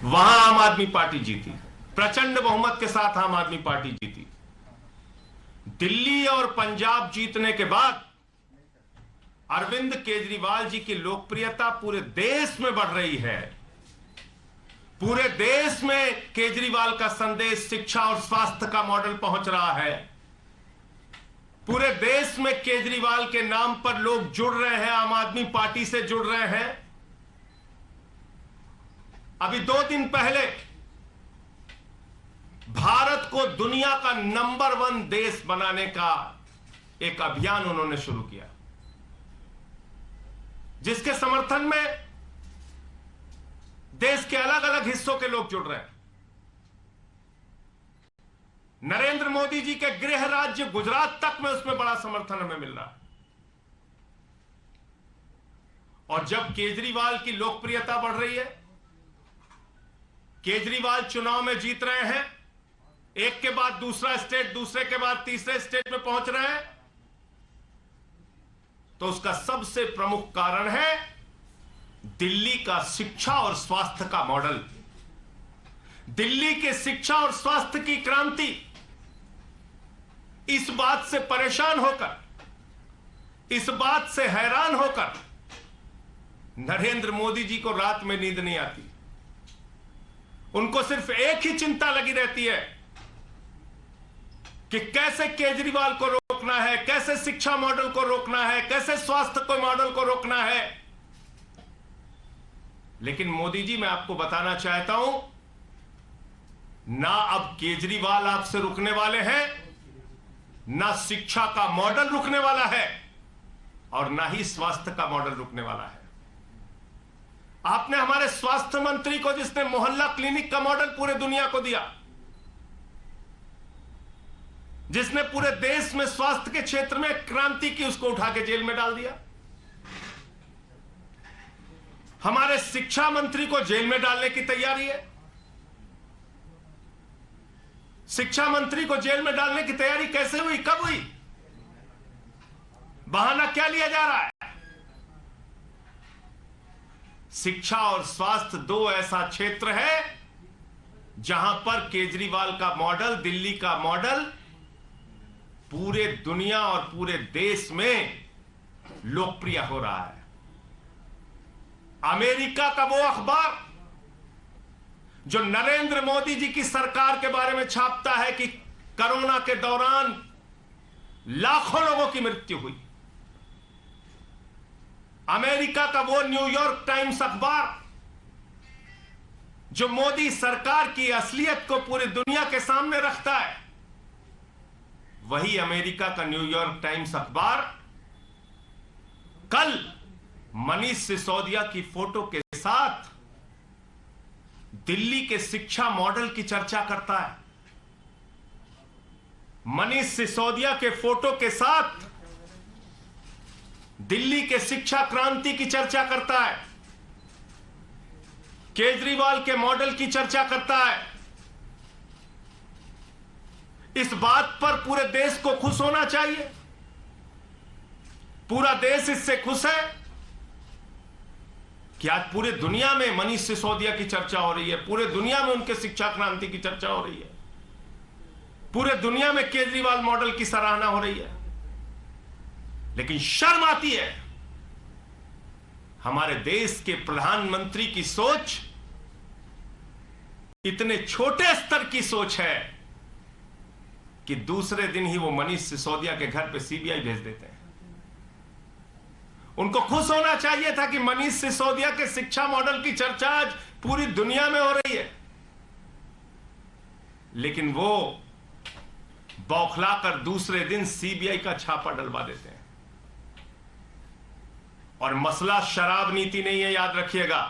वहां आम आदमी पार्टी जीती, प्रचंड बहुमत के साथ आम आदमी पार्टी जीती। दिल्ली और पंजाब जीतने के बाद अरविंद केजरीवाल जी की लोकप्रियता पूरे देश में बढ़ रही है। पूरे देश में केजरीवाल का संदेश शिक्षा और स्वास्थ्य का मॉडल पहुंच रहा है। पूरे देश में केजरीवाल के नाम पर लोग जुड़ रहे हैं, आम आदमी पार्टी से जुड़ रहे हैं। अभी 2 दिन पहले भारत को दुनिया का नंबर 1 देश बनाने का एक अभियान उन्होंने शुरू किया, जिसके समर्थन में देश के अलग अलग हिस्सों के लोग जुड़ रहे हैं। नरेंद्र मोदी जी के गृह राज्य गुजरात तक में उसमें बड़ा समर्थन हमें मिल रहा है। और जब केजरीवाल की लोकप्रियता बढ़ रही है, केजरीवाल चुनाव में जीत रहे हैं, एक के बाद दूसरा स्टेट, दूसरे के बाद तीसरे स्टेट में पहुंच रहे हैं, तो उसका सबसे प्रमुख कारण है दिल्ली का शिक्षा और स्वास्थ्य का मॉडल। दिल्ली के शिक्षा और स्वास्थ्य की क्रांति। इस बात से परेशान होकर, इस बात से हैरान होकर नरेंद्र मोदी जी को रात में नींद नहीं आती। उनको सिर्फ एक ही चिंता लगी रहती है कि कैसे केजरीवाल को रोकना है, कैसे शिक्षा मॉडल को रोकना है, कैसे स्वास्थ्य को मॉडल को रोकना है। लेकिन मोदी जी, मैं आपको बताना चाहता हूं, ना अब केजरीवाल आपसे रुकने वाले हैं, ना शिक्षा का मॉडल रुकने वाला है, और ना ही स्वास्थ्य का मॉडल रुकने वाला है। आपने हमारे स्वास्थ्य मंत्री को, जिसने मोहल्ला क्लिनिक का मॉडल पूरे दुनिया को दिया, जिसने पूरे देश में स्वास्थ्य के क्षेत्र में क्रांति की, उसको उठा के जेल में डाल दिया। हमारे शिक्षा मंत्री को जेल में डालने की तैयारी है। शिक्षा मंत्री को जेल में डालने की तैयारी कैसे हुई, कब हुई? बहाना क्या लिया जा रहा है? शिक्षा और स्वास्थ्य 2 ऐसा क्षेत्र है जहां पर केजरीवाल का मॉडल, दिल्ली का मॉडल पूरे दुनिया और पूरे देश में लोकप्रिय हो रहा है। अमेरिका का वो अखबार जो नरेंद्र मोदी जी की सरकार के बारे में छापता है कि कोरोना के दौरान लाखों लोगों की मृत्यु हुई, अमेरिका का वो न्यूयॉर्क टाइम्स अखबार जो मोदी सरकार की असलियत को पूरी दुनिया के सामने रखता है, वही अमेरिका का न्यूयॉर्क टाइम्स अखबार कल मनीष सिसोदिया की फोटो के साथ दिल्ली के शिक्षा मॉडल की चर्चा करता है। मनीष सिसोदिया के फोटो के साथ दिल्ली के शिक्षा क्रांति की चर्चा करता है, केजरीवाल के मॉडल की चर्चा करता है। इस बात पर पूरे देश को खुश होना चाहिए। पूरा देश इससे खुश है कि आज पूरे दुनिया में मनीष सिसोदिया की चर्चा हो रही है, पूरे दुनिया में उनके शिक्षा क्रांति की चर्चा हो रही है, पूरे दुनिया में केजरीवाल मॉडल की सराहना हो रही है। लेकिन शर्म आती है, हमारे देश के प्रधानमंत्री की सोच इतने छोटे स्तर की सोच है कि दूसरे दिन ही वो मनीष सिसोदिया के घर पे सीबीआई भेज देते हैं। उनको खुश होना चाहिए था कि मनीष सिसोदिया के शिक्षा मॉडल की चर्चा आज पूरी दुनिया में हो रही है, लेकिन वो बौखलाकर दूसरे दिन सीबीआई का छापा डलवा देते हैं। और मसला शराब नीति नहीं है, याद रखिएगा।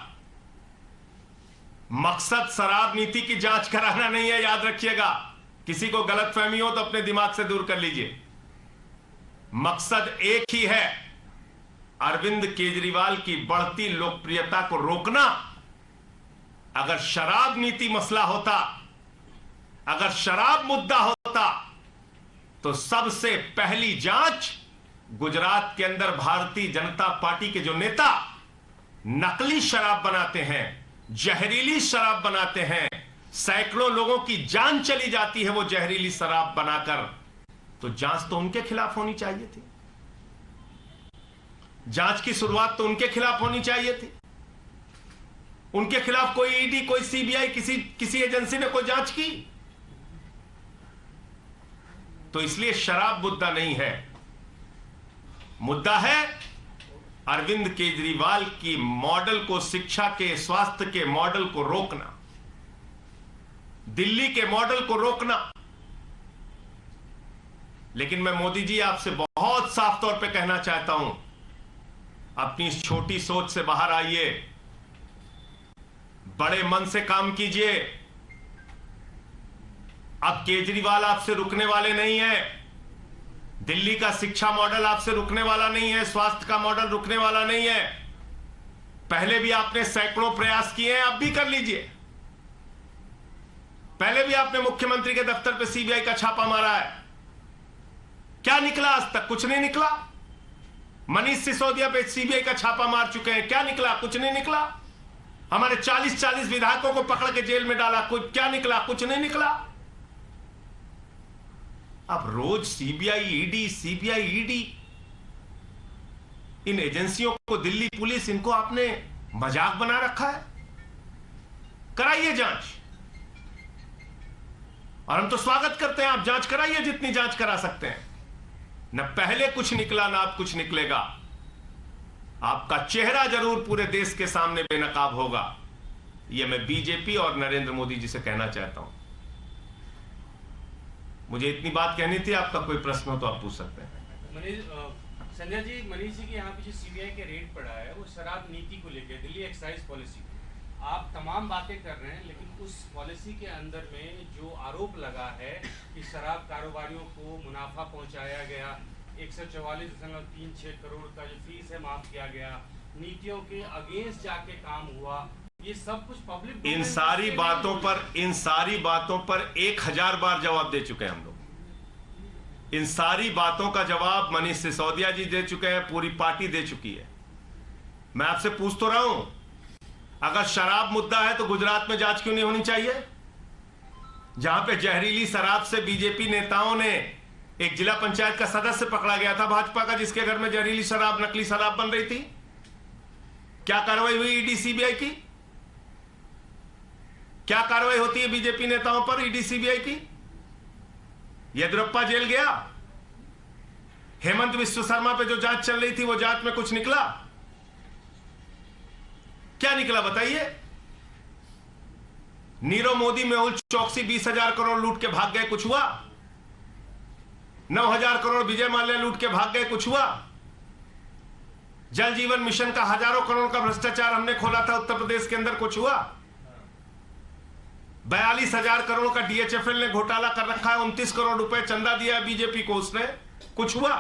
मकसद शराब नीति की जांच कराना नहीं है, याद रखिएगा। किसी को गलतफहमी हो तो अपने दिमाग से दूर कर लीजिए। मकसद एक ही है, अरविंद केजरीवाल की बढ़ती लोकप्रियता को रोकना। अगर शराब नीति मसला होता, अगर शराब मुद्दा होता, तो सबसे पहली जांच गुजरात के अंदर भारतीय जनता पार्टी के जो नेता नकली शराब बनाते हैं, जहरीली शराब बनाते हैं, सैकड़ों लोगों की जान चली जाती है वो जहरीली शराब बनाकर, तो जांच तो उनके खिलाफ होनी चाहिए थी। जांच की शुरुआत तो उनके खिलाफ होनी चाहिए थी। उनके खिलाफ कोई ईडी, कोई सीबीआई, किसी एजेंसी ने कोई जांच की? तो इसलिए शराब मुद्दा नहीं है, मुद्दा है अरविंद केजरीवाल की मॉडल को, शिक्षा के, स्वास्थ्य के मॉडल को रोकना, दिल्ली के मॉडल को रोकना। लेकिन मैं मोदी जी आपसे बहुत साफ तौर पे कहना चाहता हूं, अपनी इस छोटी सोच से बाहर आइए, बड़े मन से काम कीजिए। अब केजरीवाल आपसे रुकने वाले नहीं है, दिल्ली का शिक्षा मॉडल आपसे रुकने वाला नहीं है, स्वास्थ्य का मॉडल रुकने वाला नहीं है। पहले भी आपने सैकड़ों प्रयास किए हैं, अब भी कर लीजिए। पहले भी आपने मुख्यमंत्री के दफ्तर पे सीबीआई का छापा मारा है, क्या निकला? आज तक कुछ नहीं निकला। मनीष सिसोदिया पे सीबीआई का छापा मार चुके हैं, क्या निकला? कुछ नहीं निकला। हमारे 40-40 विधायकों को पकड़ के जेल में डाला, कुछ क्या निकला? कुछ नहीं निकला। अब रोज सीबीआई ईडी, इन एजेंसियों को, दिल्ली पुलिस, इनको आपने मजाक बना रखा है। कराइए जांच, और हम तो स्वागत करते हैं, आप जांच कराइए जितनी जांच करा सकते हैं। न पहले कुछ निकला, ना अब कुछ निकलेगा। आपका चेहरा जरूर पूरे देश के सामने बेनकाब होगा, यह मैं बीजेपी और नरेंद्र मोदी जी से कहना चाहता हूं। मुझे इतनी बात कहनी थी। आपका कोई प्रश्न हो तो आप पूछ सकते हैं। संजय जी, मनीष जी के यहाँ पे जो सीबीआई के रेड पड़ा है वो शराब नीति को लेकर, दिल्ली एक्साइज पॉलिसी, आप तमाम बातें कर रहे हैं, लेकिन उस पॉलिसी के अंदर में जो आरोप लगा है कि शराब कारोबारियों को मुनाफा पहुंचाया गया, 144.36 करोड़ का जो फीस है माफ किया गया, नीतियों के अगेंस्ट जाके काम हुआ, ये सब कुछ पब्लिक, इन सारी बातों पर 1000 बार जवाब दे चुके हैं हम लोग। इन सारी बातों का जवाब मनीष सिसोदिया जी दे चुके हैं, पूरी पार्टी दे चुकी है। मैं आपसे पूछ तो रहा हूं, अगर शराब मुद्दा है तो गुजरात में जांच क्यों नहीं होनी चाहिए, जहां पे जहरीली शराब से बीजेपी नेताओं ने, एक जिला पंचायत का सदस्य पकड़ा गया था भाजपा का, जिसके घर में जहरीली शराब, नकली शराब बन रही थी। क्या कार्रवाई हुई ईडी सीबीआई की? क्या कार्रवाई होती है बीजेपी नेताओं पर ईडी सीबीआई की? येदियुरप्पा जेल गया, हेमंत विश्व शर्मा पे जो जांच चल रही थी वो जांच में कुछ निकला? क्या निकला बताइए? नीरव मोदी, मेहुल चौकसी 20,000 करोड़ लूट के भाग गए, कुछ हुआ? 9,000 करोड़ विजय माल्या लूट के भाग गए, कुछ हुआ? जल जीवन मिशन का हजारों करोड़ का भ्रष्टाचार हमने खोला था उत्तर प्रदेश के अंदर, कुछ हुआ? 42,000 करोड़ का डीएचएफएल ने घोटाला कर रखा है, 29 करोड़ रुपए चंदा दिया बीजेपी को, उसने कुछ हुआ?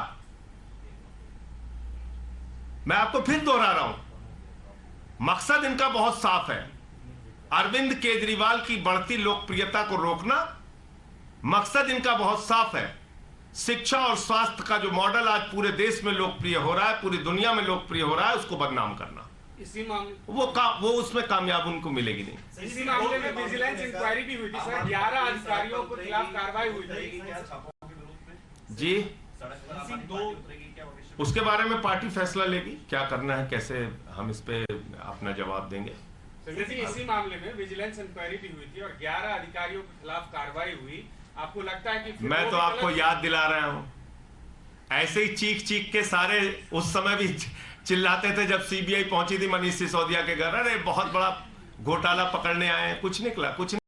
मैं आपको फिर दोहरा रहा हूं, मकसद इनका बहुत साफ है, अरविंद केजरीवाल की बढ़ती लोकप्रियता को रोकना। मकसद इनका बहुत साफ है, शिक्षा और स्वास्थ्य का जो मॉडल आज पूरे देश में लोकप्रिय हो रहा है, पूरी दुनिया में लोकप्रिय हो रहा है, उसको बदनाम करना। इसी मामले वो उसमें कामयाब उनको मिलेगी नहीं। इसी मामले में विजिलेंस इंक्वायरी भी हुई थी सर, 11 अधिकारियों के खिलाफ कार्रवाई हुई थी जी। उसके बारे में पार्टी फैसला लेगी, क्या करना है, कैसे हम इस पे अपना जवाब देंगे। इसी मामले में विजिलेंस इंक्वायरी भी हुई थी और 11 अधिकारियों के खिलाफ कार्रवाई हुई। आपको लगता है कि मैं तो आपको याद दिला रहा हूं, ऐसे ही चीख चीख के सारे उस समय भी चिल्लाते थे जब सीबीआई पहुंची थी मनीष सिसोदिया के घर, अरे बहुत बड़ा घोटाला पकड़ने आए हैं, कुछ निकला? कुछ